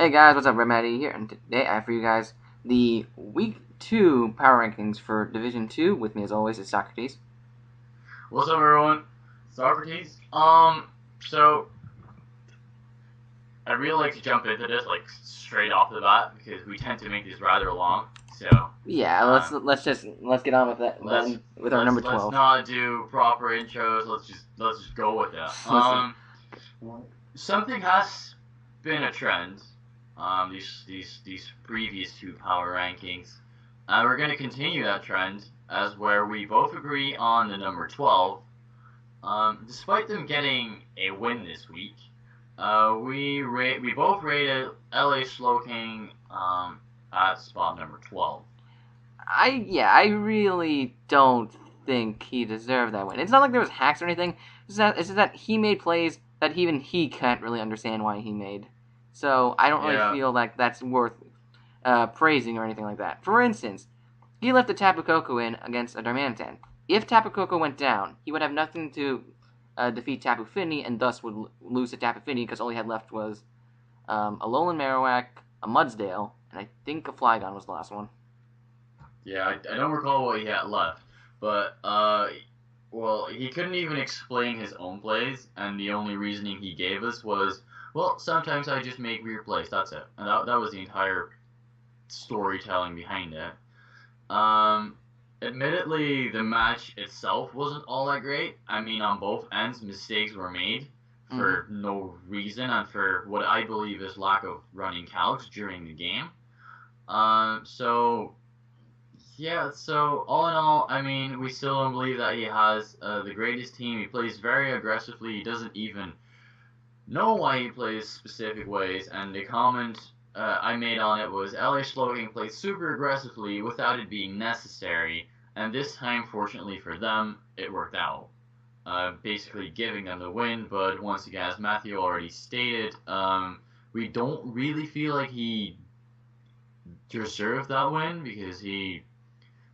Hey guys, what's up? Redmatty here, and today I have for you guys the Week 2 Power Rankings for Division 2. With me as always is Socrates. What's up, everyone? Socrates. So I'd really like to jump into this straight off the bat because we tend to make these rather long. So yeah, let's get on with that. With our number 12. Let's not do proper intros. Let's just go with that. Something has been a trend. These previous two power rankings, and we're going to continue that trend as where we both agree on the number 12. Despite them getting a win this week, we both rated LA Slowking at spot number 12. I really don't think he deserved that win. It's not like there was hacks or anything. It's just that he made plays that even he can't really understand why he made. So I don't really feel like that's worth praising or anything like that. For instance, he left the Tapu Koko in against a Darmanitan. If Tapu Koko went down, he would have nothing to defeat Tapu Fini, and thus would lose to Tapu Fini because all he had left was a Alolan Marowak, a Mudsdale, and I think a Flygon was the last one. Yeah, I don't recall what he had left, but well, he couldn't even explain his own plays, and the only reasoning he gave us was, well, sometimes I just make weird plays, that's it. And that was the entire storytelling behind it. Admittedly, the match itself wasn't all that great. I mean, on both ends, mistakes were made for no reason and for what I believe is lack of running calcs during the game. So all in all, I mean, we still don't believe that he has the greatest team. He plays very aggressively. He doesn't even know why he plays specific ways, and the comment I made on it was LA Slowking plays super aggressively without it being necessary, and this time, fortunately for them, it worked out. Basically giving them the win, but once again, as Matthew already stated, we don't really feel like he deserved that win because he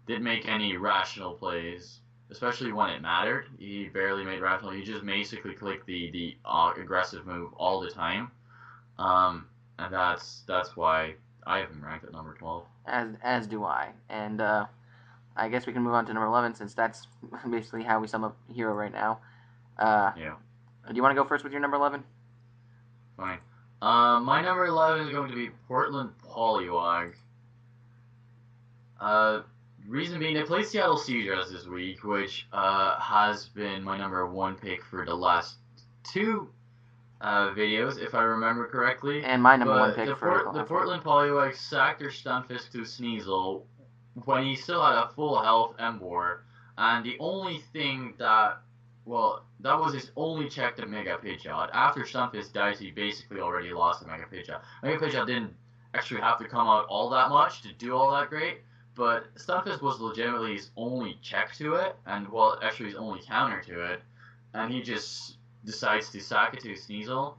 didn't make any rational plays, especially when it mattered. He barely made rational. He just basically clicked the aggressive move all the time, and that's why I have him ranked at number 12. As do I, and I guess we can move on to number 11 since that's basically how we sum up Hero right now. Yeah. Do you want to go first with your number 11? Fine. My number 11 is going to be Portland Poliwag. Reason being, they played Seattle Seagulls this week, which has been my number 1 pick for the last 2 videos, if I remember correctly. And my number 1 pick the Portland Poliwag sacked their Stunfisk to Sneasel when he still had a full health Emboar, and the only thing that was his only check to Mega Pidgeot. After Stunfisk died, he basically already lost to Mega Pidgeot. Mega Pidgeot didn't actually have to come out all that much to do all that great, but Stunfisk was legitimately his only check to it, and actually his only counter to it, and he just decides to sack it to Sneasel.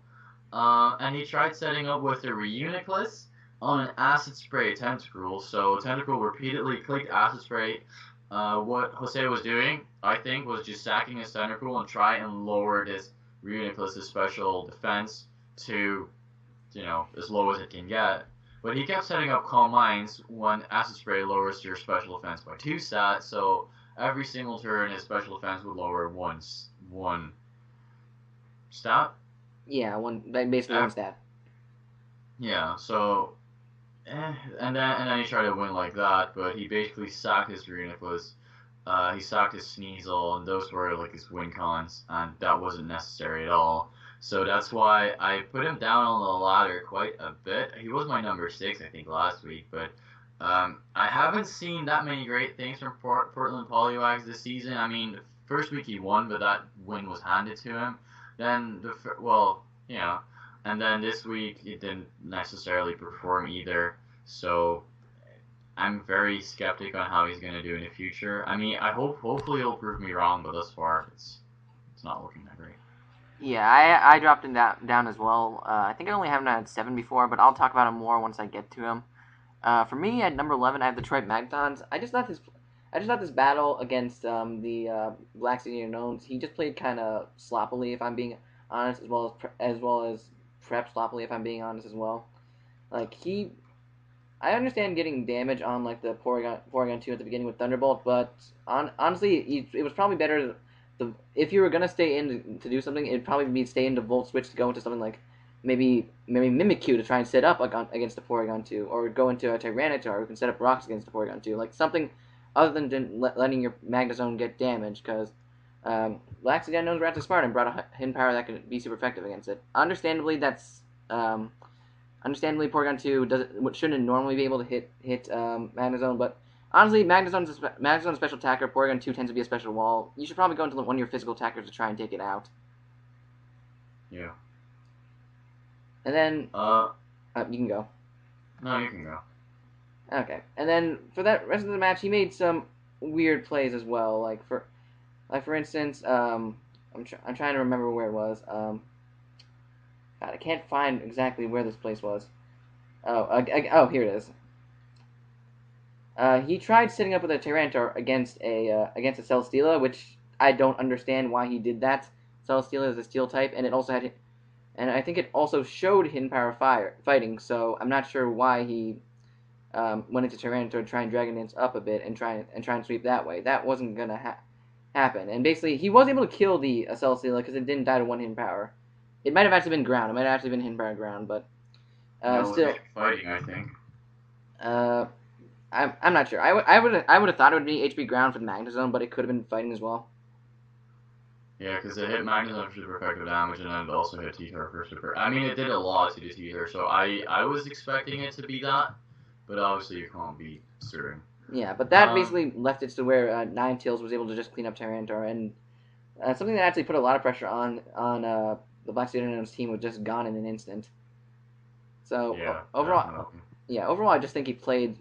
And he tried setting up with a Reuniclus on an Acid Spray Tentacruel, so Tentacruel repeatedly clicked Acid Spray. What Jose was doing, I think, was just sacking his Tentacruel and try and lower this Reuniclus' special defense to, as low as it can get. But he kept setting up Calm Minds when Acid Spray lowers your special defense by 2 stats, so every single turn his special defense would lower one stat? Yeah, basically one stat. Yeah, so and then he tried to win like that, but he basically sacked his Reuniclus, he sacked his Sneasel, and those were like his win cons, and that wasn't necessary at all. So that's why I put him down on the ladder quite a bit. He was my number 6, I think, last week, but I haven't seen that many great things from Portland Poliwags this season. I mean, the first week he won, but that win was handed to him. Then, and then this week he didn't necessarily perform either. So I'm very skeptic on how he's going to do in the future. I mean, hopefully he'll prove me wrong, but thus far it's not looking that great. Yeah, I dropped him down as well. I think I only have him at 7 before, but I'll talk about him more once I get to him. For me, at number 11, I have the Detroit Magnettons. I just thought this battle against the Black City Unowns, he just played kind of sloppily, if I'm being honest, as well as prep sloppily, if I'm being honest as well. Like, I understand getting damage on, like, the Porygon 2 at the beginning with Thunderbolt, but honestly, it was probably better if you were going to stay in to do something, it'd probably be stay into Volt Switch to go into something like maybe Mimikyu to try and set up against the Porygon 2, or go into a Tyranitar who can set up rocks against the Porygon 2. Like, something other than letting your Magnezone get damage, because Laxidon knows Rats are smart and brought a Hidden Power that could be super effective against it. Understandably, Porygon 2 shouldn't normally be able to hit Magnezone, but honestly, Magnezone's a special attacker. Porygon 2 tends to be a special wall. You should probably go into one of your physical attackers to try and take it out. Yeah. And then you can go. No, you can go. Okay. And then for that rest of the match, he made some weird plays as well. Like for instance, I'm trying to remember where it was. God, I can't find exactly where this place was. Oh, here it is. He tried setting up with a Tyranitar against a Celesteela, which I don't understand why he did that. Celesteela is a Steel type, and it also had, and I think it also showed Hidden Power fighting. So I'm not sure why he went into Tyranitar to try and Dragon Dance up a bit and try and sweep that way. That wasn't gonna happen. And basically, he was able to kill the Celesteela because it didn't die to one Hidden Power. It might have actually been ground. It might have actually been Hidden Power ground, but still fighting. I think. I'm not sure. I would have thought it would be HP ground for the Magnezone, but it could have been fighting as well. Yeah, because it hit Magnezone for super effective damage, and then it also hit T-Tar for super. I mean, it did a lot to the T-Tar, so I was expecting it to be that, but obviously you can't be certain. Yeah, but that basically left it to where Ninetales was able to just clean up Tyranitar, and something that actually put a lot of pressure on the Bastiodon's team was just gone in an instant. So yeah, overall, I just think he played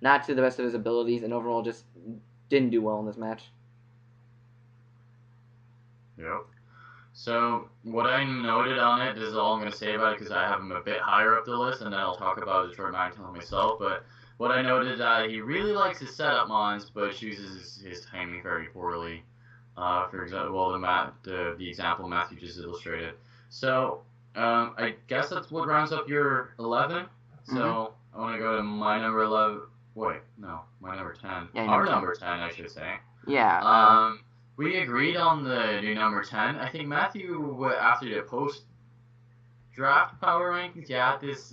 not to the best of his abilities, and overall just didn't do well in this match. Yep. So, what I noted on it, this is all I'm going to say about it because I have him a bit higher up the list, and then I'll talk about Detroit Magnetons myself, but what I noted is that he really likes his setup mons, but uses his timing very poorly. For example, the example Matthew just illustrated. So, I guess that's what rounds up your 11. So, I want to go to my number 11. Wait, no, my number 10. Yeah, our number 10, I should say. Yeah. We agreed on the new number 10. I think Matthew, after the post-draft power rankings, this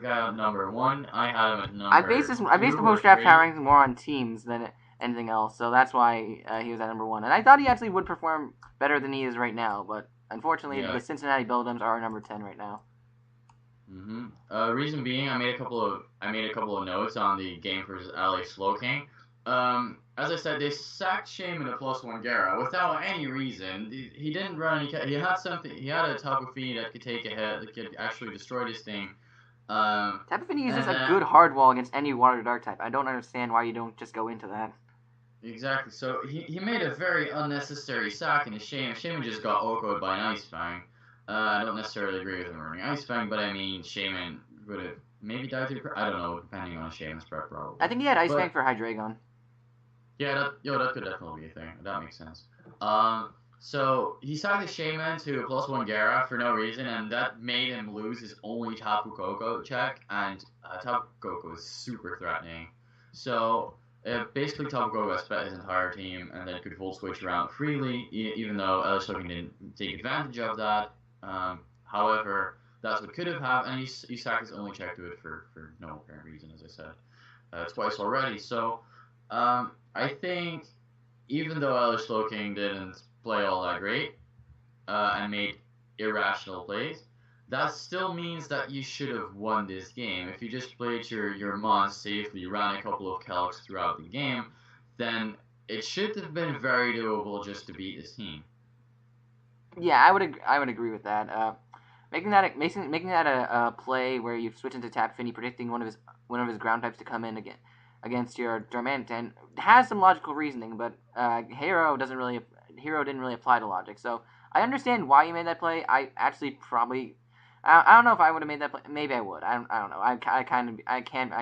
guy at number 1. I had him at number I based the post-draft power rankings more on teams than anything else, so that's why he was at number 1. And I thought he actually would perform better than he is right now, but unfortunately, the Cincinnati Beldums are number 10 right now. Reason being, I made a couple of notes on the game versus Alex Slowking. As I said, they sacked Shaman a +1 Gara without any reason. He didn't run any. He had a Tapu Fini that could take a hit, that could actually destroy this thing. Tapu Fini is just a good hard wall against any water dark type. I don't understand why you don't just go into that. Exactly. So he made a very unnecessary sack into Shaman. Shaman just got OHKO'd by an Ice Fang. I don't necessarily agree with him running Ice Fang, but I mean Shaman would have maybe died through. I don't know, depending on Shaman's prep probably. I think he had Ice Fang for Hydreigon. Yeah, that could definitely be a thing. That makes sense. So he sacked the Shaman to a +1 Gara for no reason, and that made him lose his only Tapu Koko check, and Tapu Koko is super threatening. So basically Tapu Koko spent his entire team, and then could Volt Switch around freely, even though Alex Slowking didn't take advantage of that. However, that's what could have happened, and he sacked his only check to it for no apparent reason, as I said, twice already. So, I think even though Alex Slowking didn't play all that great, and made irrational plays, that still means that you should have won this game. If you just played your mons safely, ran a couple of calcs throughout the game, then it should have been very doable just to beat this team. Yeah, I would agree with that. Making that a play where you switch into Tapu Fini, predicting one of his ground types to come in against your Darmanitan has some logical reasoning, but Hero didn't really apply to logic. So I understand why you made that play. I actually probably I don't know if I would have made that play. Maybe I would. I don't know. I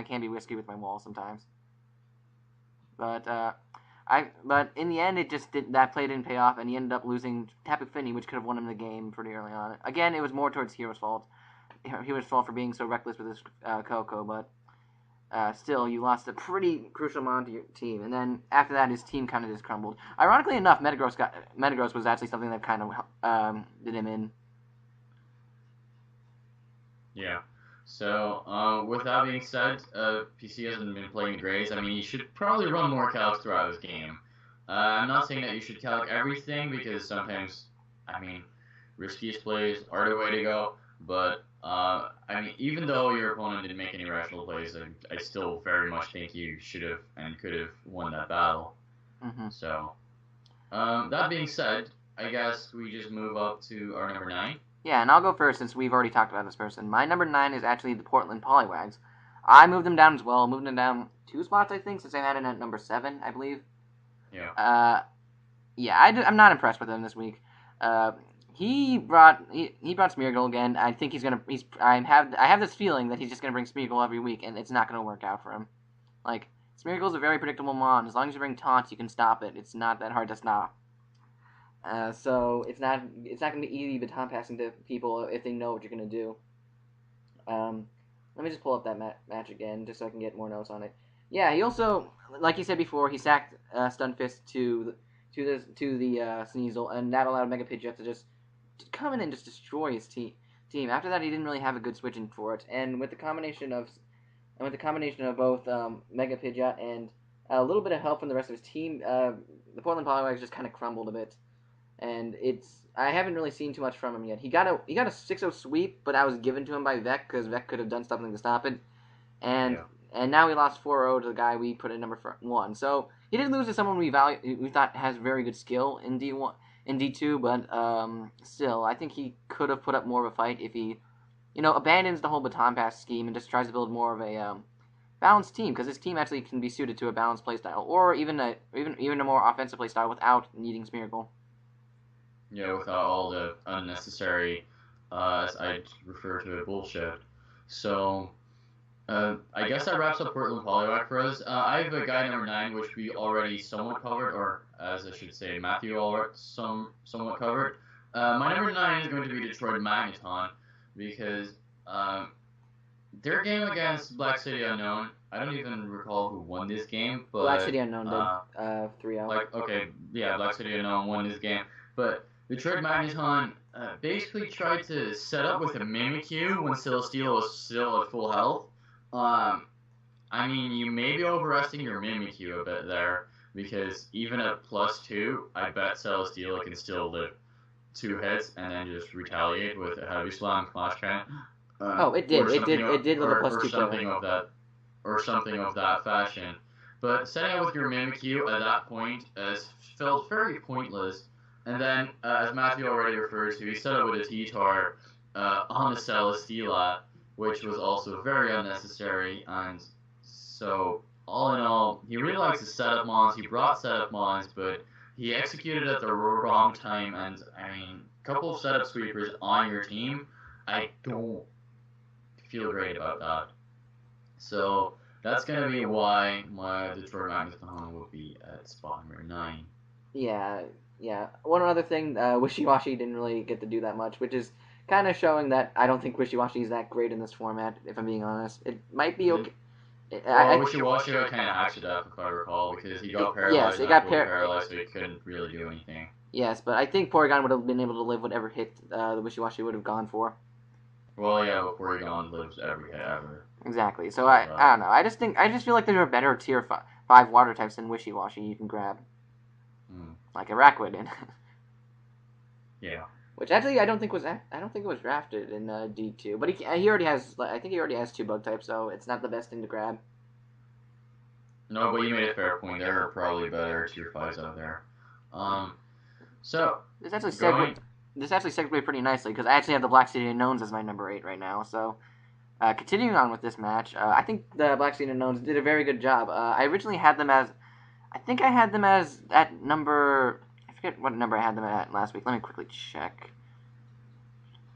can't be risky with my wall sometimes. But in the end, that play didn't pay off, and he ended up losing Tapu Fini, which could have won him the game pretty early on. Again, it was more towards Hero's fault. he was fault for being so reckless with his Coco, but still, you lost a pretty crucial amount to your team. And then after that, his team kind of just crumbled. Ironically enough, Metagross was actually something that kind of did him in. Yeah. So, with that being said, PC hasn't been playing great. I mean, you should probably run more calcs throughout this game. I'm not saying that you should calc everything, because sometimes, I mean, riskiest plays are the way to go. But, I mean, even though your opponent didn't make any rational plays, I still very much think you should have and could have won that battle. Mm-hmm. So, that being said, I guess we just move up to our number 9. Yeah, and I'll go first since we've already talked about this person. My number 9 is actually the Portland Poliwags. I moved them down as well. Moved them down 2 spots, I think, since I had it at number 7, I believe. Yeah. I'm not impressed with him this week. He brought Smeargle again. I think I have this feeling that he's just gonna bring Smeargle every week, and it's not gonna work out for him. Like, Smeargle's a very predictable mon. As long as you bring taunts, you can stop it. It's not that hard to stop. So it's not gonna be easy baton passing to people if they know what you're gonna do. Let me just pull up that match again, just so I can get more notes on it. Yeah, he also, like you said before, he sacked Stunfisk to the Sneasel, and that allowed Mega Pidgeot to just come in and just destroy his team. After that, he didn't really have a good switching for it, and with the combination of both Mega Pidgeot and a little bit of help from the rest of his team, the Portland Poliwags just kind of crumbled a bit. And I haven't really seen too much from him yet. He got a 6-0 sweep, but that was given to him by Vec, because Vec could have done something to stop it. And now he lost 4-0 to the guy we put at number 1. So he did lose to someone we thought has very good skill in D2, but still, I think he could have put up more of a fight if he, abandons the whole baton pass scheme and just tries to build more of a balanced team, because his team actually can be suited to a balanced playstyle, or even a more offensive playstyle without needing Smeargle. Yeah, without all the unnecessary, as I refer to it, bullshit. So, I guess that wraps up Portland Poliwag for us. I have a guy number 9, which we already somewhat covered, or as I should say, Matthew already somewhat covered. My number 9 is going to be Detroit Magneton, because their game against Black City Unown, I don't even recall who won this game, but Black City Unown did 3-0. Black City Unown won this game, but Detroit Magneton basically tried to set up with a Mimikyu when Celesteela was still at full health. I mean, you may be overestimating your Mimikyu a bit there, because even at +2, I bet Celesteela can still live 2 hits and then just retaliate with a Heavy Slam, Clash Can. It did live a +2 or something of that fashion. But setting up with your Mimikyu at that point felt very pointless. And then, as Matthew already referred to, he set up with a T-Tar on the Celesteela, which was also very unnecessary. And so, all in all, he really likes the setup mons. He brought setup mons, but he executed at the wrong time. And, I mean, a couple of setup sweepers on your team, I don't feel great about that. So, that's going to be why my Detroit Magneton will be at spot number 9. Yeah. One other thing, Wishy-Washy didn't really get to do that much, which is kind of showing that I don't think Wishy-Washy is that great in this format, if I'm being honest. It might be okay. Wishy-Washy got kind of Xduff, if I recall, because he got paralyzed. Yes, he got paralyzed, so he couldn't really do anything. Yes, but I think Porygon would have been able to live whatever hit the Wishy-Washy would have gone for. Well, yeah, but Porygon lives every hit ever. Exactly. So I don't know. I just feel like there are better tier 5 water types than Wishy-Washy you can grab. Like a Rakwood. Yeah. Which actually I don't think it was drafted in D2, but he already has. I think he already has 2 bug types, so it's not the best thing to grab. No, but you made a fair point. There are probably better tier 5s out there. So this actually segued pretty nicely, because I actually have the Black City Unowns as my number 8 right now. So continuing on with this match, I think the Black City Unowns did a very good job. I originally had them as. I think I had them as at number. I forget what number I had them at last week. Let me quickly check.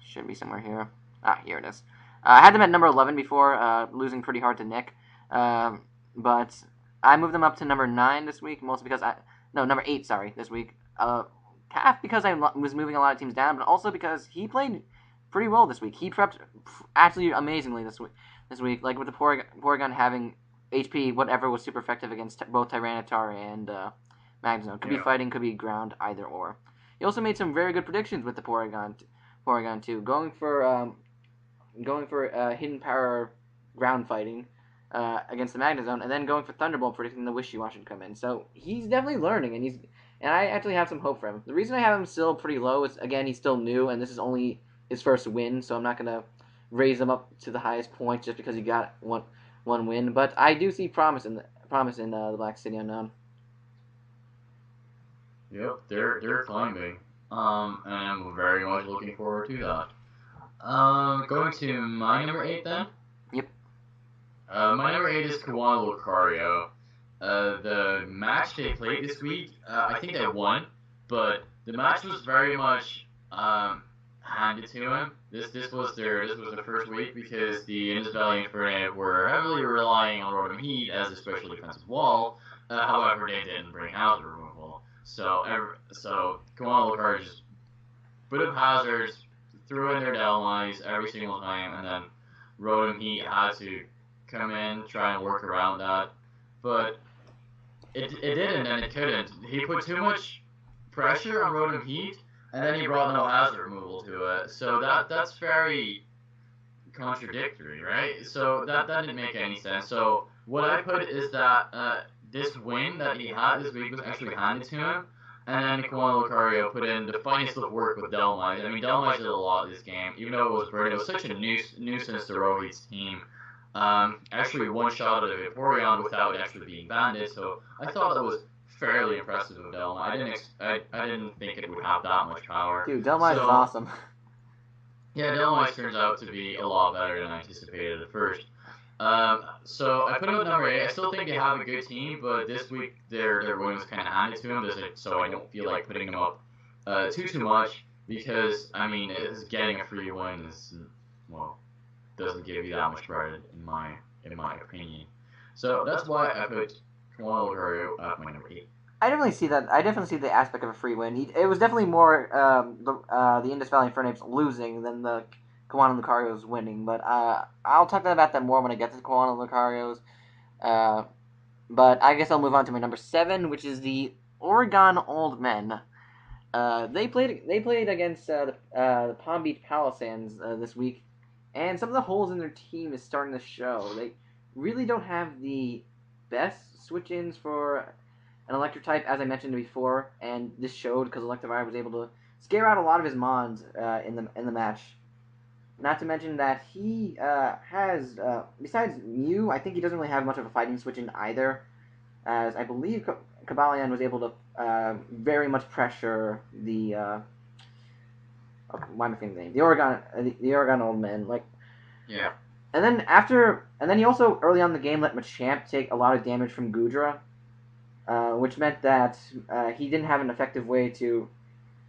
Should be somewhere here. Here it is. I had them at number 11 before, losing pretty hard to Nick. But I moved them up to number 9 this week, mostly because number 8, sorry, this week. Half because I was moving a lot of teams down, but also because he played pretty well this week. He prepped absolutely amazingly this week, like with the Porygon having HP, whatever was super effective against both Tyranitar and Magnezone. Could be fighting, could be ground, either or. He also made some very good predictions with the Porygon too, going for hidden power ground fighting against the Magnezone, and then going for Thunderbolt, predicting the Wishy-Wash would come in. So he's definitely learning, and I actually have some hope for him. The reason I have him still pretty low is, again, he's still new, and this is only his first win, so I'm not gonna raise him up to the highest point just because he got one win. But I do see promise in the Black City Unown. Yep, they're climbing. And I'm very much looking forward to that. Going to my number 8 then? Yep. My number 8 is Kiwana Lucario. The match they played this week, I think they won, but the match was very much handed to him. This was the first week because the Indus Valley Infernape were heavily relying on Rotom Heat as a special defensive wall. However, they didn't bring hazard removal. So Kiwana Lucario just put up hazards, threw in their Delmize every single time, and then Rotom Heat had to come in, try and work around that. But it didn't, and it couldn't. He put too much pressure on Rotom Heat, and then he brought no hazard removal to it. So that's very contradictory, right? So that didn't make any sense. So what I put is that this win that he had this week was actually handed to him, and then Kiwana Lucario put in the finest of work with Delmize. I mean, Delmize did a lot this game, even though it was Bird. It was such a nuisance to Rohith's team. Actually one-shot a Vaporeon without actually being banded, so I thought that was fairly impressive of Delmize. I didn't think it would have that much power. Dude, Delmize is awesome. Yeah, Delmize turns out to be a lot better than I anticipated at first. So I put him at number 8. I still think they have a good team, but this week their win was kind of handed to them, so I don't feel like putting them up too much, because, I mean, getting a free win is, well, doesn't give you that much credit in my opinion. So that's why I put Kiwana Lucario at my number 8. I definitely see that. I definitely see the aspect of a free win. It was definitely more the Indus Valley Infernape's losing than the Kiwana Lucario's winning. But I'll talk about that more when I get to the Kiwana Lucario's. But I guess I'll move on to my number 7, which is the Oregon Old Men. They played against the Palm Beach Palisades this week, and some of the holes in their team is starting to show. They really don't have the best switch-ins for an electric type, as I mentioned before, and this showed because Electivire was able to scare out a lot of his Mons in the match. Not to mention that he has, besides Mew, I think he doesn't really have much of a fighting switch-in either, as I believe Cobalion was able to very much pressure the why am I thinking the name? The Oregon Old Men, like. Yeah. And then he also early on in the game let Machamp take a lot of damage from Goodra, which meant that he didn't have an effective way to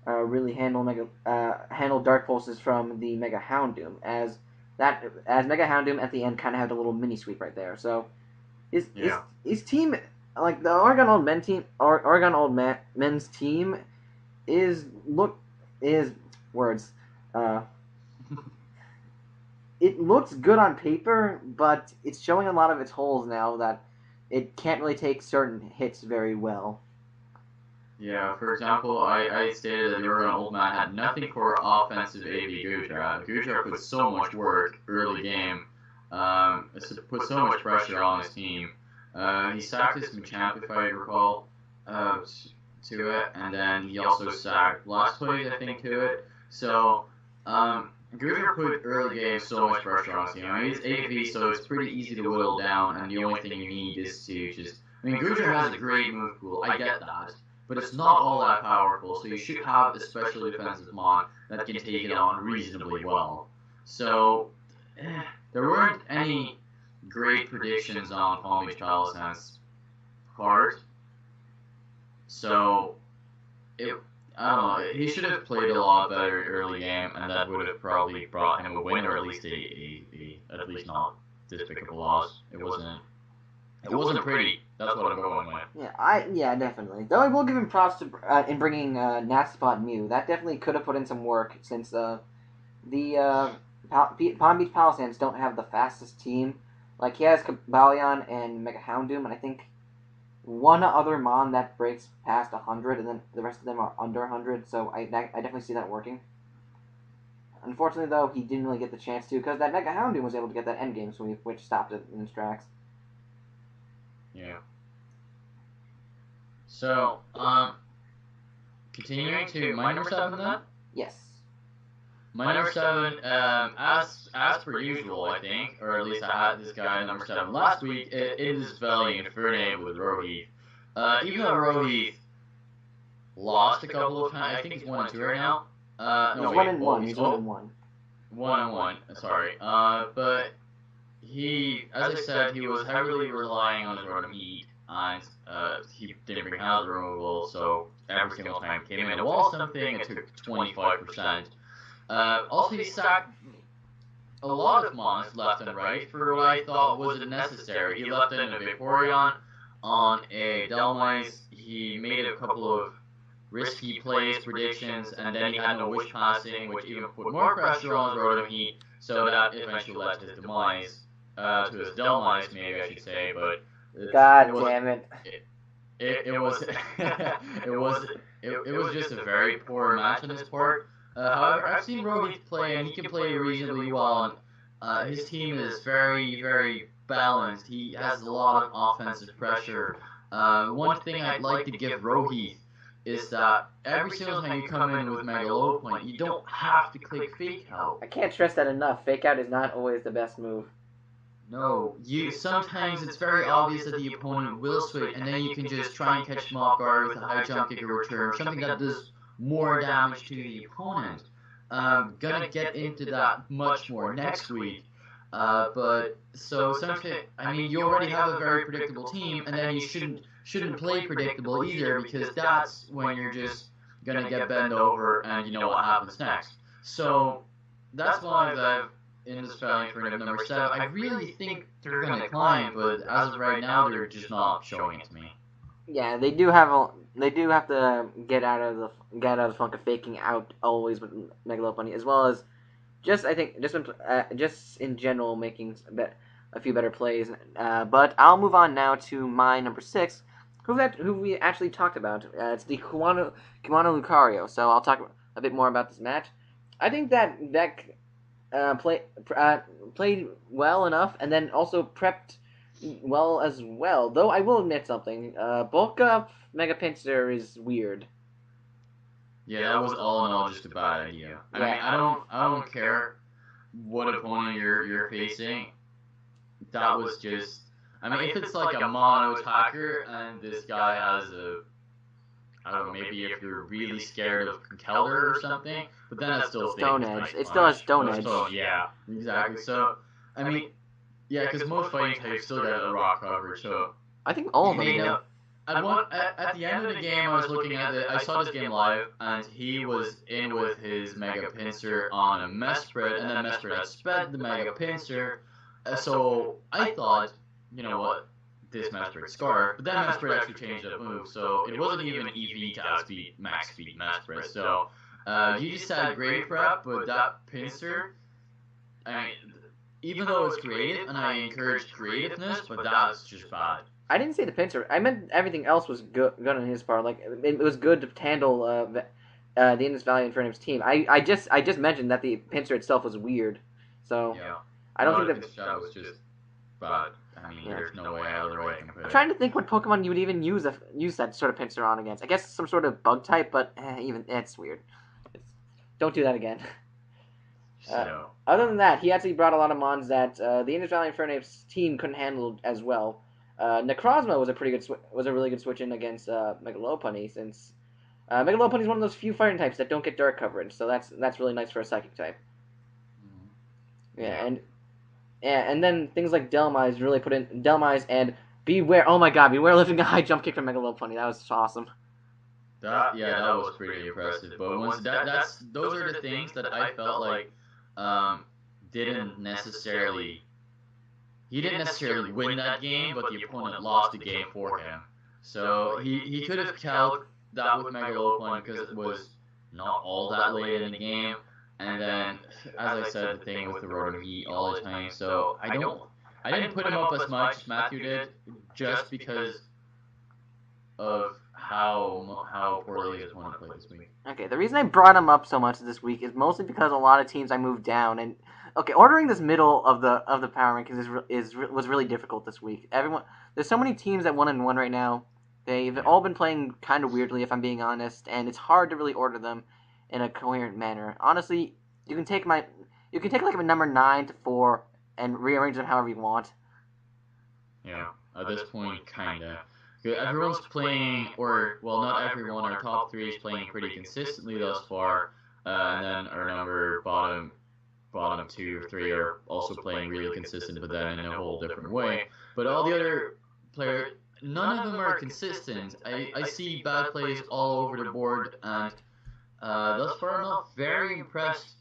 really handle Dark Pulses from the Mega Houndoom, as Mega Houndoom at the end kind of had a little mini sweep right there. So his team, like the Oregon Old Men's team, it looks good on paper, but it's showing a lot of its holes now that it can't really take certain hits very well. Yeah, for example, I stated that the Oregon Old Man had nothing for offensive AV Goodra. Goodra put so much work early game, put so much pressure on his team. He sacked his Machamp, if I recall, to it, and then he also sacked Blastoise, I think, to it. So, Goodra put early game so much pressure on his team. I mean, it's AV, so it's pretty easy to whittle down, and the only thing you need is to just... I mean, Goodra has a great move pool, I get that, but it's not all that powerful, so you should have a special defensive Mon that can take it on reasonably well. So, there weren't any great predictions on Palm Beach Palisades' part, so I don't know, he should have played a lot better early game, and that would have probably brought him a win, or at least at least not despicable loss. It wasn't pretty. That's what I'm going with. Yeah, definitely. Though I will give him props to in bringing Natspot Mew. That definitely could have put in some work since the Palm Beach Palisades don't have the fastest team. Like, he has Kabalion and Mega Houndoom, and I think one other Mon that breaks past 100, and then the rest of them are under 100, so I definitely see that working. Unfortunately, though, he didn't really get the chance to, because that Mega Houndoom was able to get that endgame sweep, which stopped it in its tracks. Yeah. So, continuing to my number 7 then? Yes. My number 7, as per usual, I think, or at least I had this guy at number 7 last week, it is spelling Infernape with Rohith. Even though Rohith lost a couple of times, I think he's 1-2 right now. No, he's 1-1. He's 1-1. 1-1, sorry. But he, as I said, he was heavily relying on his Rotom Heat, and he didn't bring out the removal, so every single time he came in to wall something, it took 25%. Also, he sacked a lot of mons left and right for what I thought wasn't necessary. He left in a Vaporeon on a Dhelmise. He made a couple of risky plays, predictions, and then he had no Wish Passing, which even put more pressure on his Rotom Heat, so that eventually led to his demise, to his Dhelmise, maybe I should say, but... Damn it. It was it was just a very poor match on his part. However, I've seen Rohith play, and he can play reasonably well. And, his team is very, very balanced. He has a lot of offensive pressure. One thing I'd like to give Rohith is that every single time you come in with Mega Low Point, you don't have to click Fake Out. I can't stress that enough. Fake Out is not always the best move. No, sometimes it's very obvious that the opponent will switch, and then you can just try and catch him off guard with a high jump kick or return, something that does more damage to the opponent. Gonna get into that much more next week. But so sometimes, I mean, you already have a very predictable team, and then you shouldn't play predictable either, because that's when you're just gonna get bent over, and you know what happens next. So that's why I've in the spelling for number 7. I really think they're gonna climb, but as of right now, they're just not showing it to me. Yeah, they do have to get out of the funk of faking out always with Megalopunny, as well as just in general making a few better plays. But I'll move on now to my number 6, who we actually talked about. It's the Kumano Lucario. So I'll talk a bit more about this match. I think that played well enough, and then also prepped well as well. Though I will admit something, bulk up Mega Pinsir is weird. Yeah, that was all in all just a bad idea. I mean, I don't care what opponent you're facing. That was just, I mean, if it's like a mono attacker and this guy has I don't know, maybe if you're really scared of Keldor or something, but then it's still Stone Edge. It still has Stone Edge. Yeah, exactly. So, I mean, yeah, because most fighting types still got a rock coverage, so... I think all of them do. At the end of the game, I was looking at it, I saw this game live, and he was in with his Mega Pinsir on a Mesprit, and then Mesprit had sped the Mega Pinsir, so I thought, you know what, this Mesprit Scarf, but then Mesprit actually changed that move, so it wasn't even EV to outspeed max speed Mesprit, so you just had great prep, but that Pinsir, I mean, even though it's creative, and I encouraged creativeness, but that's just bad. I didn't say the Pinsir. I meant everything else was good on his part. Like, it was good to handle the Indus Valley Infernape's team. I just mentioned that the Pinsir itself was weird, so yeah. I don't think that was just bad. I mean, there's no way other way I can put it. I'm trying to think what Pokemon you would even use that sort of Pinsir on against. I guess some sort of bug type, but even it's weird. Don't do that again. Other than that, he actually brought a lot of mons that the Indus Valley Infernape's team couldn't handle as well. Necrozma was a really good switch in against Megalopunny, since Megalopunny is one of those few fighting types that don't get dark coverage, so that's really nice for a psychic type. Yeah, and then things like Dhelmise really put in Dhelmise and Beware. Oh my God, Beware lifting a high jump kick from Megalopunny. That was awesome. That was pretty impressive. But once those are the things that I felt like he didn't necessarily win that game, but the opponent lost the game for him. So he could have calced that with Megalopunny because it was not all that late in the game. And then, as I said, the thing with the Rotom Heat all the time. So I didn't put him up as much as Matthew did, just because of how poorly his opponent played this week. Okay, the reason I brought him up so much this week is mostly because a lot of teams I moved down, and okay, ordering this middle of the power rankings was really difficult this week. There's so many teams at 1-1 right now. They've all been playing kind of weirdly, if I'm being honest, and it's hard to really order them in a coherent manner. Honestly, you can take like a number 9 to 4 and rearrange them however you want. Yeah, at this point, kinda. Everyone's playing, not everyone. Our top 3 is playing pretty consistently thus far, and then our bottom 2 or 3 are also playing really consistent, but then in a whole different way. But all the other players, none of them are consistent. I see bad plays all over the board, and thus far I'm not very impressed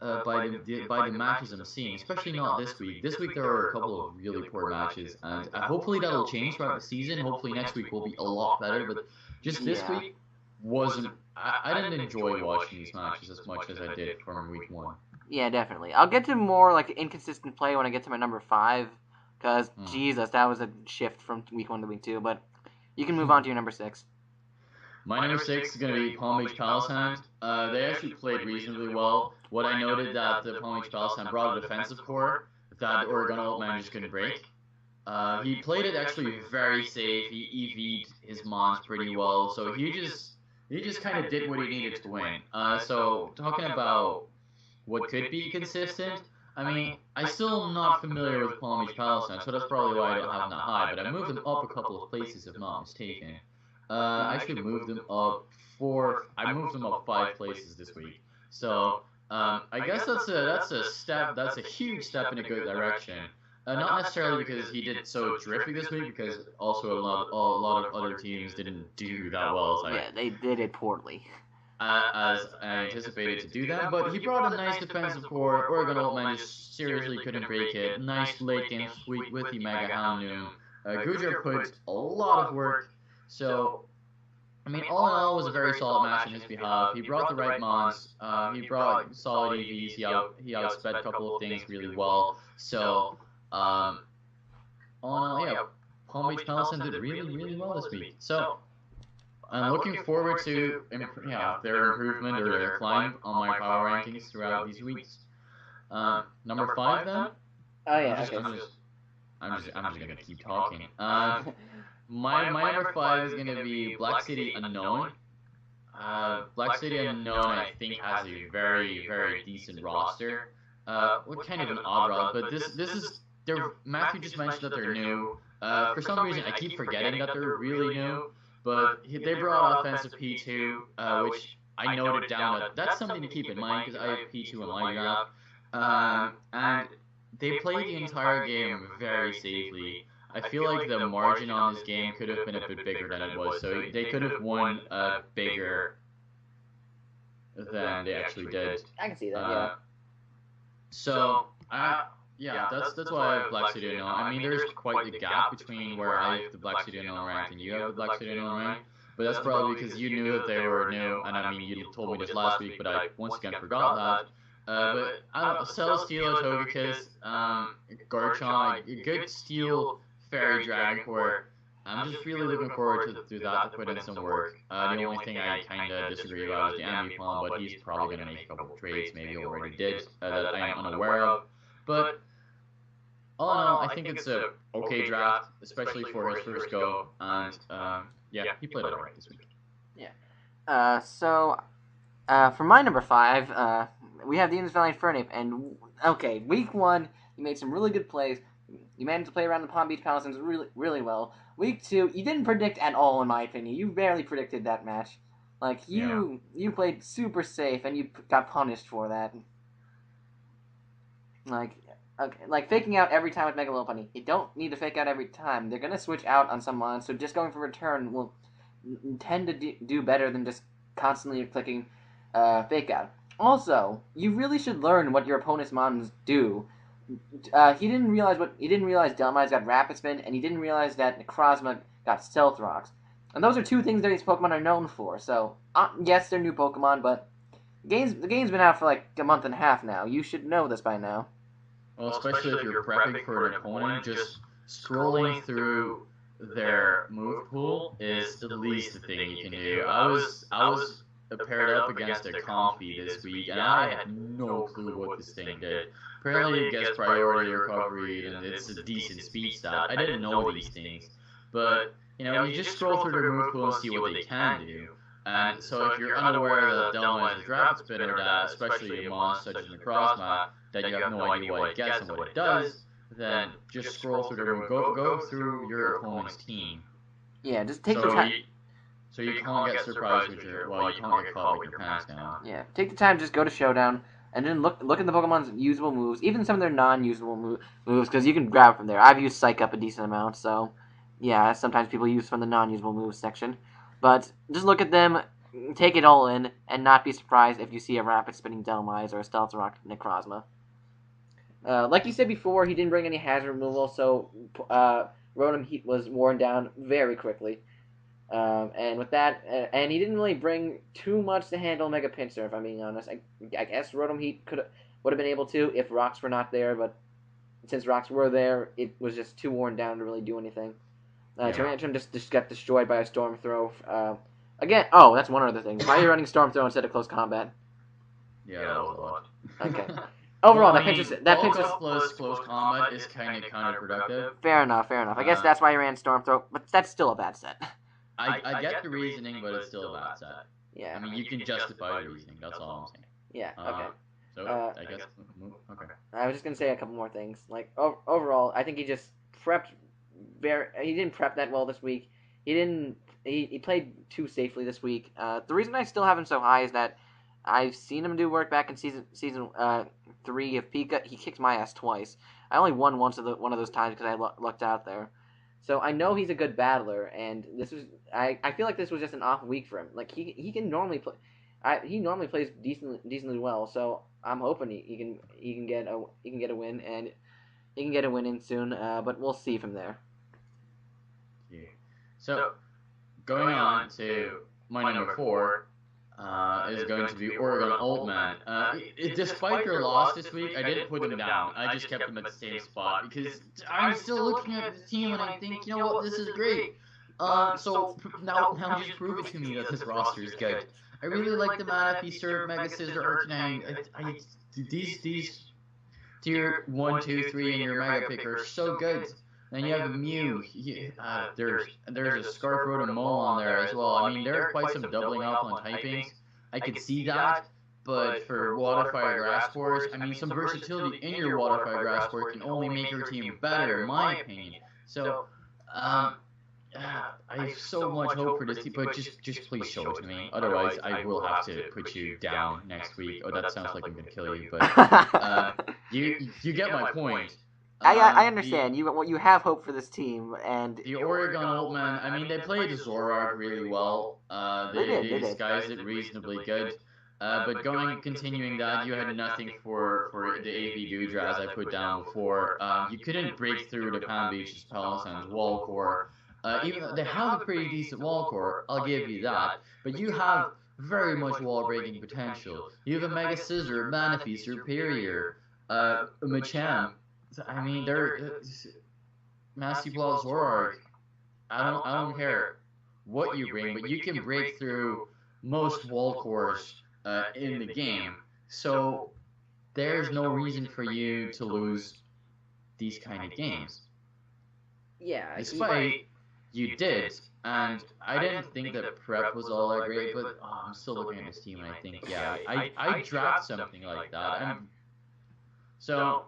by the matches I'm seeing, especially not this week. This week there were a couple of really poor matches, and hopefully that'll change throughout the season. Hopefully next week will be a lot better, but just this week wasn't. I didn't enjoy watching these matches as much as I did from week 1. Yeah, definitely. I'll get to more like inconsistent play when I get to my number 5, because Jesus, that was a shift from week 1 to week 2. But you can move on to your number 6. My number 6 is going to be Palm Beach Palisand. They actually played reasonably well. What I noted that the Palm Beach Palisand brought a defensive core that Oregon Alt managers couldn't break. He played it actually very safe. He EV'd his Mons pretty well, so he just kind of did what he needed to win. So talking about what could be consistent, I mean, I'm still not familiar with Palm Beach Palisand, so that's probably why I don't have them that high, but I moved them up a couple of places if not mistaken. I actually moved them up 5 places this week. So I guess that's a huge step in a good direction. Not necessarily because he did so terrific this week, because also a lot of other teams didn't do that well as they did it poorly. As I anticipated to do that, but he brought a nice defensive core. Oregon Altman just seriously couldn't break it. Nice late game sweep with the Mega Houndoom. Gujar put a lot of work, so I mean, all in all, it was a very solid match on his behalf. He brought the right Mons, he brought solid EVs, he outsped a couple of things really well, so all in all, Palm Beach Palisand did really well this week. So I'm looking forward to their improvement or their climb on my power rankings throughout these weeks. Number 5 then? Oh yeah, I'm just gonna keep talking. My number 5 is gonna be Black City Unown. Black City Unown, I think, has a very decent roster. What kind of an odd rod, but this is Matthew just mentioned that they're new. For some reason, I keep forgetting that they're really new. But they brought offensive P2, which I noted down that's something to keep in mind because I have P2 in my draft. And they played the entire game very safely. I feel like the margin on this game could have been a bit bigger than it was, so they could have won bigger than they actually did. I can see that, yeah. So, that's why I have Black City Unown. I mean, there's quite the gap between where I have the Black City Unown ranked and you have the Black City Unown ranked. But that's probably because you knew that they were new, and I mean, you told me this last week, but I once again forgot that. But I don't know, Celesteela, Togekiss, Garchomp, a good Steel Fairy Dragon Core. I'm just really looking forward to that, to put in some work. The only thing I kind of disagree about is the Ambipom, but he's probably going to make a couple of trades, maybe already did, that I am unaware of. But all in all, I think it's a okay draft, especially for his first go, and he played all right this week. Yeah. For my number 5, we have the Indus Valley Infernape, and okay, week 1, you made some really good plays. You managed to play around the Palm Beach Palisand really well. Week 2, you didn't predict at all, in my opinion. You barely predicted that match. Like, you played super safe, and you got punished for that. Like faking out every time with Mega Lopunny. You don't need to fake out every time. They're going to switch out on some mons, so just going for return will tend to do better than just constantly clicking fake out. Also, you really should learn what your opponent's mons do. He didn't realize Delmize got Rapid Spin, and he didn't realize that Necrozma got Stealth Rocks. And those are two things that these Pokemon are known for. So, yes, they're new Pokemon, but The game's been out for like a month and a half now. You should know this by now. Well, especially if you're prepping for an opponent, just scrolling through their move pool is the least thing you can do. I was paired up against a Comfy this week, and I had no clue what this thing did. Apparently it gets priority recovery, and it's a decent speed stat. I didn't know these things. But, you just scroll through their move pool and see what they can do. And so if you're unaware that Delma is a rapid spinner, that especially a monster such as Necrozma, that you have no idea what it gets and what it does, then just scroll through their move. Go through your opponent's team. Yeah, just take the time. So you can't get surprised with you can't get caught with your pants down. Yeah, take the time, just go to Showdown, and then look at the Pokemon's usable moves, even some of their non-usable moves, because you can grab from there. I've used Psych Up a decent amount, so yeah, sometimes people use from the non-usable moves section. But just look at them, take it all in, and not be surprised if you see a Rapid Spinning Delmise or a Stealth Rock Necrozma. Like you said before, he didn't bring any hazard removal, so Rotom Heat was worn down very quickly. And with that, and he didn't really bring too much to handle Mega Pinsir, if I'm being honest. I guess Rotom Heat would have been able to if rocks were not there, but since rocks were there, it was just too worn down to really do anything. Tyrantrum just got destroyed by a Storm Throw. Again, that's one other thing. Why are you running Storm Throw instead of Close Combat? Yeah, that was a lot. Okay. Overall, that Pinsir plus Close Combat is kind of counterproductive. Fair enough. I guess that's why you ran Storm Throw, but that's still a bad set. I get the reasoning, but it's still a bad set. Yeah. I mean, you can justify the reasoning. That's all I'm saying. Yeah. Okay. So I guess okay. I was just gonna say a couple more things. Like overall, I think he just prepped he didn't prep that well this week. He played too safely this week. The reason I still have him so high is that I've seen him do work back in season 3 of PICA. He kicked my ass twice. I only won one of those times because I lucked out there. So I know he's a good battler, and I feel like this was just an off week for him. Like he can normally play. He normally plays decently well. So I'm hoping he can get a win, and he can get a win in soon. But we'll see from there. Yeah. So going on to my number 4. Is going to be Oregon Old Man. Despite their loss this week, I didn't put them down. I just kept them at the same spot because I'm still looking at the team and I think, you know what, this is great. So now just prove it to me that this roster is good. I really like the Mana Feaster, Mega Scissor, Arcanine. These tier 1, 2, 3 in your Mega Pick are so good. Then you have a Mew. There's a Scarf Road and Mole on there as well. I mean, there are quite some doubling up on typings. I could see that, but for Water, Fire, Grass Force, I mean, some versatility in your Water, Fire, Grass Force can only make your team better, in my opinion. So, I have so much hope for this team, but just please show it to me. Otherwise, I will have to put you down next week. Oh, that sounds like I'm going to kill you, but you get my point. I understand. You have hope for this team, and the Oregon Old Man. I mean, they played Zoroark really well. They disguised it reasonably good. But continuing that, you had nothing for the AV Doodras I put down before. You couldn't break through the Palm Beaches Palisades wall core. Even though they have a pretty decent wall core, I'll give you that. But you have very much wall breaking potential. You have a Mega Scissor, Manaphy, Superior, Machamp. I mean, they're Massey Ball Zoroark. I don't care what you bring, but you can break through most wall cores in the game. So there's no reason for you to lose these kind of games. Yeah. Despite you did, and I didn't think that prep was all that great, but I'm still looking at this team and I think, yeah, I draft something like that. So.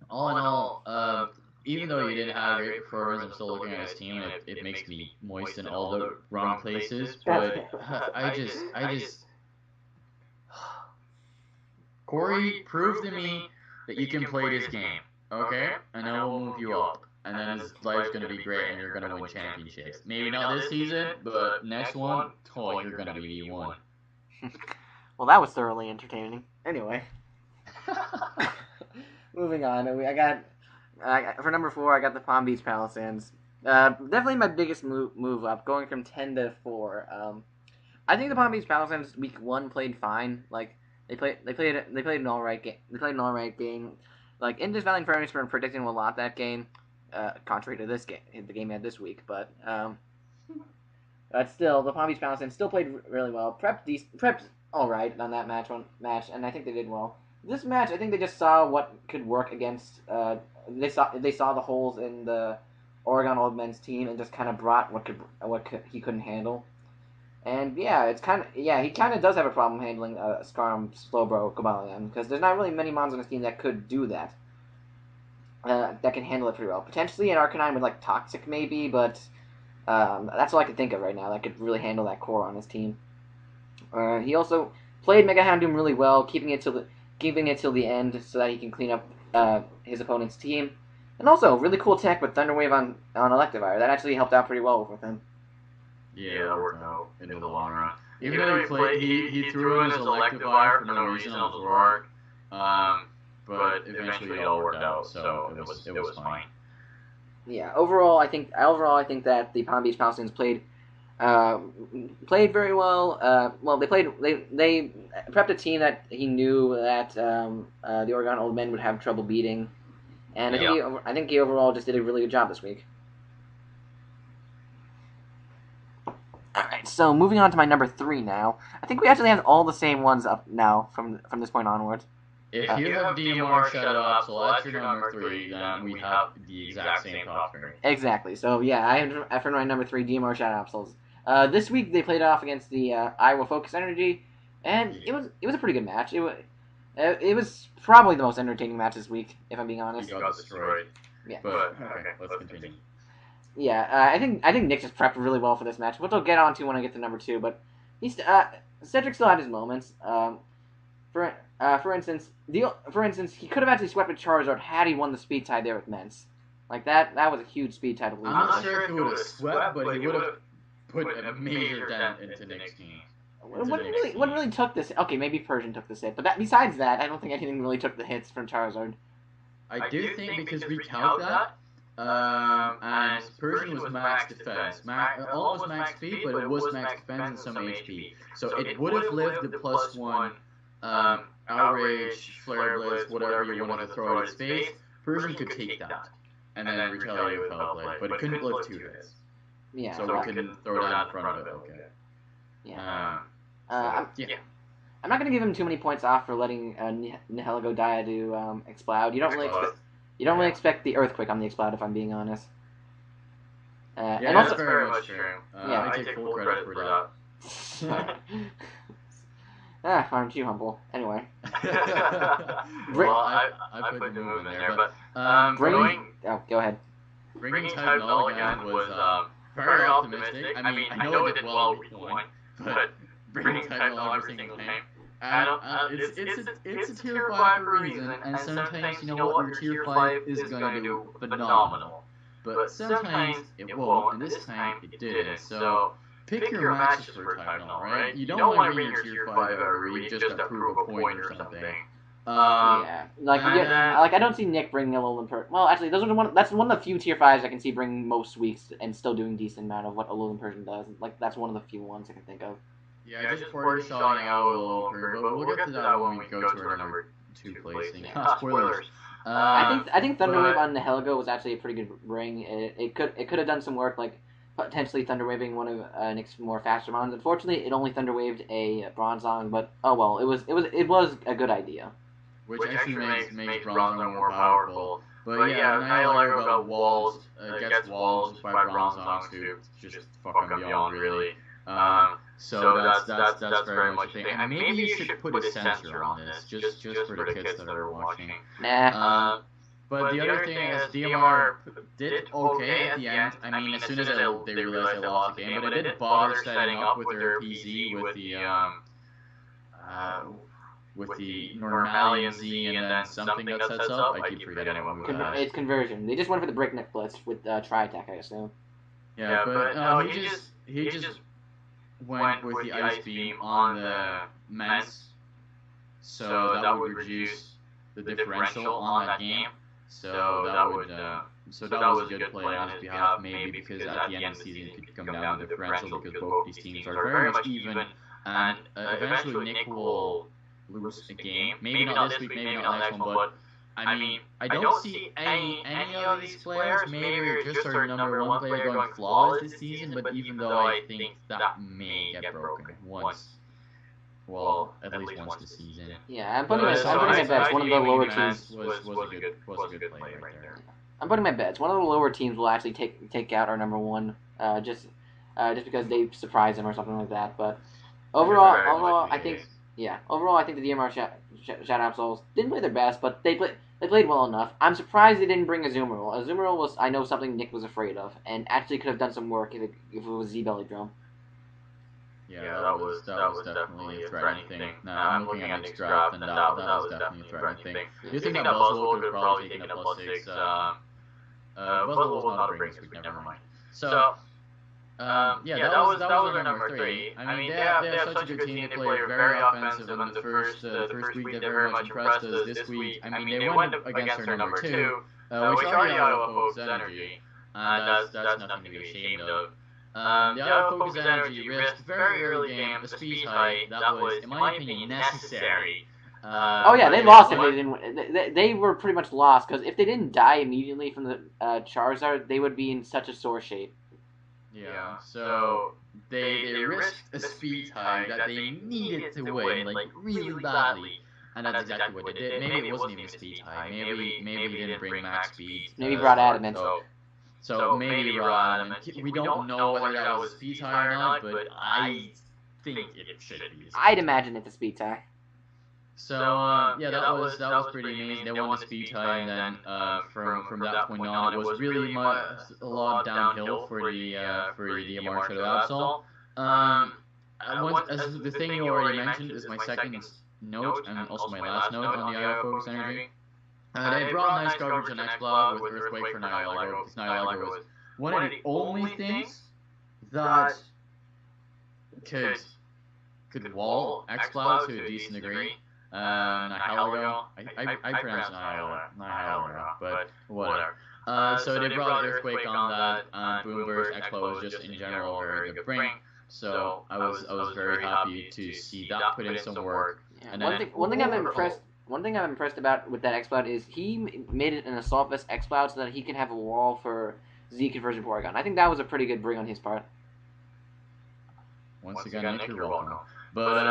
All in all, even though you didn't have a great performance, I'm still looking at his team, and it makes me moist in all the wrong places. But I just, Corey, prove to me that you can play this game, okay? And then we'll move you up, and then his life's gonna be great, and you're gonna win championships. Maybe not this season, but next one, you're gonna be E1. Well, that was thoroughly entertaining. Anyway. Moving on, I got for number 4, I got the Palm Beach Palisades. Definitely my biggest move up, going from 10 to 4. I think the Palm Beach Paladins week 1 played fine. Like they played an alright game. They played an alright game. Like Indus Valley Infernape were predicting a lot that game, contrary to this game, the game we had this week. But still, the Palm Beach Paladins still played really well. Prepped alright on that match, and I think they did well. This match, I think they just saw what could work against. They saw the holes in the Oregon Old Men's team and just kind of brought what he couldn't handle. And yeah, he kind of does have a problem handling Scarm, Slowbro, Cobalion, because there's not really many mons on his team that could do that. That can handle it pretty well. Potentially an Arcanine with like Toxic maybe, but that's all I can think of right now that could really handle that core on his team. He also played Mega Houndoom really well, keeping it till the end so that he can clean up his opponent's team. And also, really cool tech with Thunder Wave on Electivire. That actually helped out pretty well with him. Yeah, that worked out in the long run. Even though he threw in his Electivire for no reason on the Roark, but eventually it all worked out, so it was fine. Yeah, overall I think that the Palm Beach Paladins played very well. They prepped a team that he knew that the Oregon Old Men would have trouble beating, and I think he overall just did a really good job this week. Alright, so moving on to my number 3 now. I think we actually have all the same ones up now from this point onwards. If you have DMR Shadow Absols, that's your number 3, then we have the exact same top 3. Exactly. So yeah, I have for my number 3 DMR Shadow Absols. This week they played off against the Iowa Focus Energy, and it was a pretty good match. It was probably the most entertaining match this week, if I'm being honest. You got destroyed. Yeah. But okay, let's continue. Yeah, I think Nick just prepped really well for this match, which I'll get onto when I get to number 2. But Cedric still had his moments. For instance, he could have actually swept a Charizard had he won the speed tie there with Mence. Like that was a huge speed tie to lose. I'm not sure if he would have swept, but he would have put a major dent into Nick's team. What really took this? Okay, maybe Persian took this hit, but besides that, I don't think anything really took the hits from Charizard. I do think because we count that. And Persian was max defense. Almost max speed, but it was max defense and some HP. So it would have lived the +1 Outrage, Flare Blitz, whatever you want to throw at his face. Persian could take that and then retaliate with Hell Blade, but it couldn't live 2 hits. Yeah. So we couldn't throw that in front of it, okay. Yeah. Yeah. I'm not going to give him too many points off for letting Nihilego die to Exploud. You don't really expect the Earthquake on the Exploud, if I'm being honest. Yeah, and that's also, very much true. I take full credit for that. Aren't you humble? Anyway. Well, I put the move in there, but go ahead. Bringing Type Null again was very optimistic. I mean, I know it did well week 1, but bringing Type Null every single game. It's a tier 5 for a reason, and sometimes, you know what, your tier 5 is going to do phenomenal. But sometimes it won't, and this time it didn't. So pick your matches for Type Null, right? You don't want to bring your tier 5 every week just to prove a point or something. I don't see Nick bringing a Alolan Persian. Well, actually, that's one of the few tier 5s I can see bringing most weeks and still doing decent amount of what Alolan Persian does. Like, that's one of the few ones I can think of. Yeah, I just poured shouting out a little bit, but we'll get to that when we go to our number 2 placing. Spoilers. I think Thunder Wave on Nihilego was actually a pretty good bring. It could have done some work, like potentially Thunder Waving one of Nick's more faster mons. Unfortunately, it only Thunder Waved a Bronzong, but oh well, it was a good idea. Which actually makes Bronzong more powerful. But yeah, Nihilego got walls, gets walls by Bronzong, who just fucking beyond really. So that's very much a thing. And maybe you should put a censor on this, just for the kids that are watching. Nah. But the other thing is, DMR did okay at the end. I mean, as soon as they realized they lost the game, but it didn't bother setting up with their PZ with the Normalian Z and then something that sets up. I keep forgetting what move that is. It's conversion. They just went for the breakneck blitz with Tri-Attack, I assume. Yeah, but he just went with the Ice Beam on the Mence, so that would reduce the differential on that game. So that was a good play on his behalf, maybe because at the end of the season it could come down to differential because both these teams are very much even, and eventually Nick will lose a game. Maybe not this week, maybe not next one, but I mean, I don't see any of these players. Maybe just our number one player going flawless this season, but even though I think that may get broken once. Well, at least once this season. Yeah, I'm putting my bets. One of the lower teams was a good play right there. I'm putting my bets. One of the lower teams will actually take out our number one, just because they surprise him or something like that. But overall, I think the DMR Shadow Absols didn't play their best, but they played well enough. I'm surprised they didn't bring Azumarill. Azumarill was, I know, something Nick was afraid of, and actually could have done some work if it was Z-Belly Drum. Yeah, that was definitely a threatening thing. Now, I'm looking at Nick's draft, and that was definitely a threatening thing. You think that Buzzwole could have probably taken a +6. Buzzwole was not a bring this week, never mind. So, that was our number 3. I mean, they have such a good team. They play very offensive in the first week. They very much impressed us. This week, I mean, they went against their number 2, which already out of energy, and that's nothing to be ashamed of. The out-of-focus energy risked very early game, the speed height, that was, in my opinion, necessary. They lost if they didn't win. They were pretty much lost, because if they didn't die immediately from the Charizard, they would be in such a sore shape. Yeah, so they risked a speed height that they needed to win, like, really badly. And that's exactly what they did. Maybe it wasn't even a speed high. Maybe they didn't bring max speed. Maybe brought Adamant. So maybe Ron, we don't know whether that was a speed tie or not, but I think it should be. I'd imagine it's a speed tie. So that was pretty amazing. They won the speed tie, and then from that point on, it was really a lot downhill for the DMR Shadow Absol. The thing you already mentioned is my second note and also my last note on the IO Focus Energy. They brought nice coverage on X-Cloud with Earthquake for Nihilago, because Nihilago was one of the only things that could wall X-Cloud to a decent degree. Nihilago, I pronounce Nihilago, but whatever. So they brought Earthquake on that, and Boom Burst X-Cloud was just in general a very good bring. So I was very happy to see that put in some work. Yeah, and one thing I'm impressed about with that X-Cloud is he made it an Assault Vest X-Cloud so that he can have a wall for Z Conversion Porygon. I think that was a pretty good bring on his part. Once again, Nick, you're welcome. But,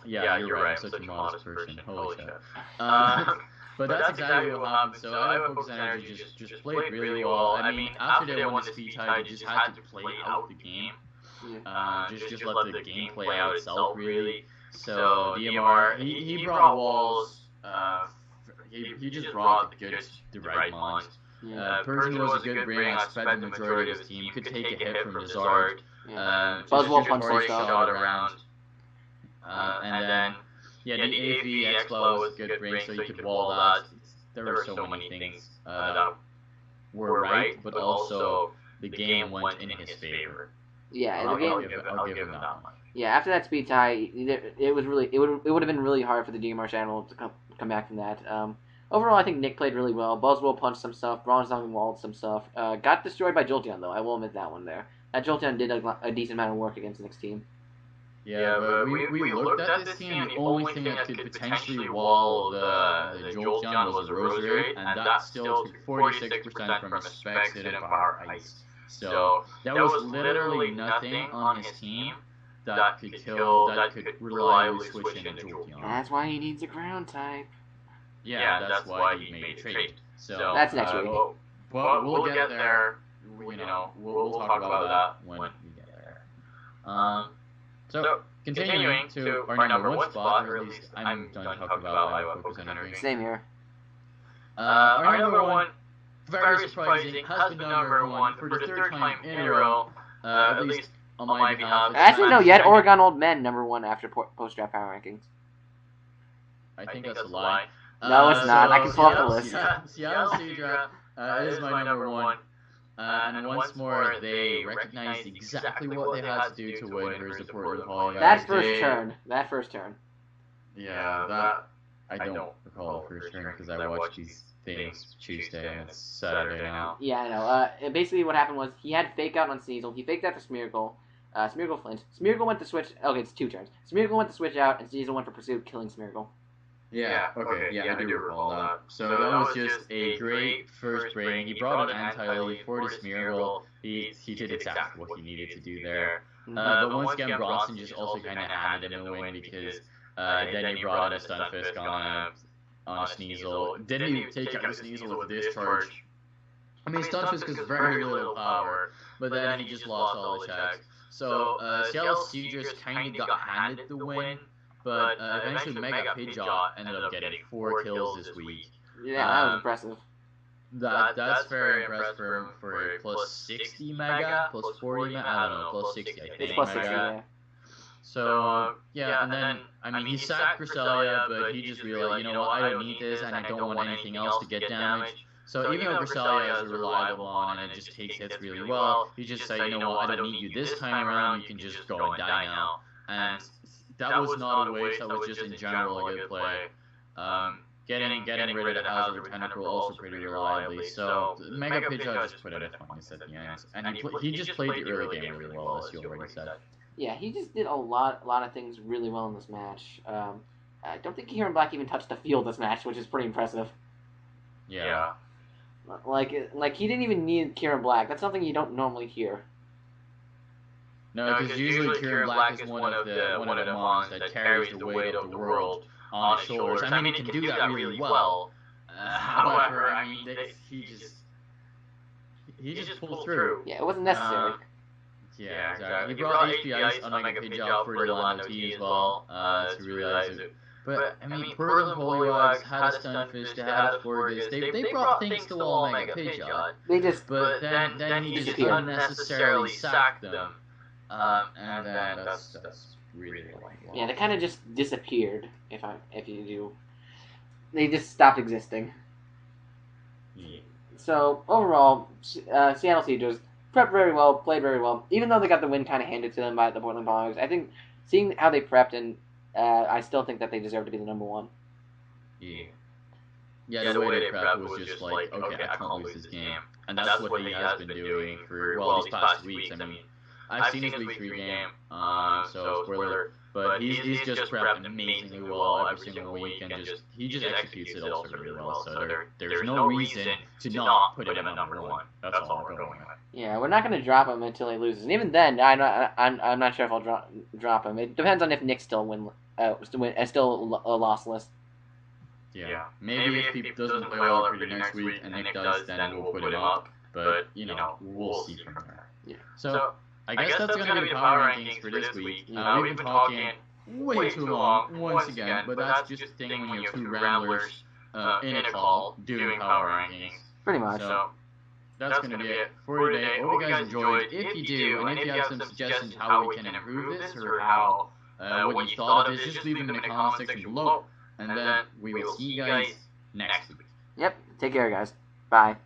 you're right. I'm such a modest person. Holy shit. But that's exactly what happened. So I Focus Energy just played really well. I mean, after they won the speed tie, they just had to play out the game. Just let the game play out itself, really. So DMR, he brought walls. He just brought the right mons. Persian was a good bring. I spent the majority of his team. Could take a hit from Blizzard. Buzzwole punch shot around. And then the AV X-Blow was a good bring, so you could wall that. There were so many things that were right, but also the game went in his favor. Yeah, I'll give him that much. Yeah, after that speed tie, it would have been really hard for the DMR channel to come back from that. Overall, I think Nick played really well. Buzzwole punched some stuff. Bronzong walled some stuff. Got destroyed by Jolteon, though. I will admit that one there. That Jolteon did a decent amount of work against Nick's team. Yeah, but we looked at this team, and the only thing that could potentially wall the Jolteon was the Roserade, and that still took 46% from a Specs Hidden Power Ice. So that was literally nothing on his team that could reliably switch into Jolteon. That's why he needs a ground type. Yeah, that's why he made a trade. So that's next week. We'll get there. We'll talk about that when we get there. So continuing to our number one spot, or at least I'm done talking about Iowa Focus Energy. Same here. Our number one, very surprising, has been number one for the third time in a row, at least on my behalf. Actually, no, you had Oregon Old Men number one after post-draft power rankings. I think that's a lie. No, it's not. I can pull up the list. Seattle Seadra is my number one. And once more, they recognized exactly what they had to do to win versus the Portland Poly. That first turn. Yeah, that I don't recall the first turn because I watched these things Tuesday and it's Saturday now. Yeah, I know. Basically, what happened was he had Fake Out on Sneasel. He faked out to Smeargle. Smeargle flinched. Smeargle went to switch. Okay, it's 2 turns. Smeargle went to switch out, and Sneasel went for Pursuit, killing Smeargle. Yeah, okay, yeah, I do recall that. So that was just a great first break. He brought an anti-lead for the Smeargle. He did exactly what he needed to do there. But once again, Bronson just also kind of handed him the win because then he brought in a Stunfisk on a Sneasel. Didn't even take out the Sneasel with a discharge. I mean, Stunfisk has very little power, but then he just lost all the checks. So Seattle Seedress kind of got handed the win. But eventually Mega Pidgeot ended up getting 4 kills this week. Yeah, that was impressive. That's very impressive for a plus 60 Mega, plus 40 Mega, I don't know, plus 60 I think. It's plus 60, yeah. So, yeah, and then, I mean, he sacked Cresselia, but he just realized, you know what, I don't need this, and I don't want anything else to get damaged. So even though Cresselia is a reliable one, and it just takes hits really well, he just said, you know what, I don't need you this time around, you can just go and die now. And that was not a waste, that was just in general a good play. Getting rid of the Hazard Tentacle also pretty reliably, so Mega Pidgeot just put it at points at the end. And he just played the early game really well, as you already said. Yeah, he just did a lot of things really well in this match. I don't think Kieran Black even touched the field this match, which is pretty impressive. Yeah. Like he didn't even need Kieran Black. That's something you don't normally hear. No, because usually Kieran Black is one of the mons that carries the weight of the world on his shoulders. I mean, he can do that really well. However, I mean, he just pulled through. Yeah, it wasn't necessary. Yeah, exactly. He brought HP Ice on Mega Pidgeot for the Lando T as well to realize it. But, I mean, Portland Poliwags had a Stunfisk, they had a Forgus, they brought things to wall Mega Pidgeot. But then he just unnecessarily sacked them. And then that's really like, wow. Yeah, they kind of just disappeared. If you do, they just stopped existing. Yeah. So overall, Seattle Seeders prepped very well, played very well. Even though they got the win kind of handed to them by the Portland Poliwags, I think seeing how they prepped, and I still think that they deserve to be the number 1. Yeah, the way they prepped was just like, okay, I can't lose this game, and that's what he has been doing for these past weeks. I mean, I've seen his week 3 game, so spoiler, but he's just prepped amazingly well every single week, and he just executes it also really well. So there's no reason to not put him at number 1. That's all we're going with. Yeah, we're not going to drop him until he loses, and even then, I'm not sure if I'll drop him. It depends on if Nick's still still lossless. Yeah, maybe if he doesn't play well for the next week and Nick does, then we'll put him up. But you know, we'll see from there. Yeah. So I guess that's going to be the power rankings for this week. We've been talking way too long once again, but that's just the thing when you have 2 ramblers in a call doing power rankings. Pretty much. So that's going to be it for today. Hope you guys enjoyed. If you do, and if you have some suggestions how we can improve this or how what you thought of this, just leave them in the comment section below, and then we will see you guys next week. Yep. Take care, guys. Bye.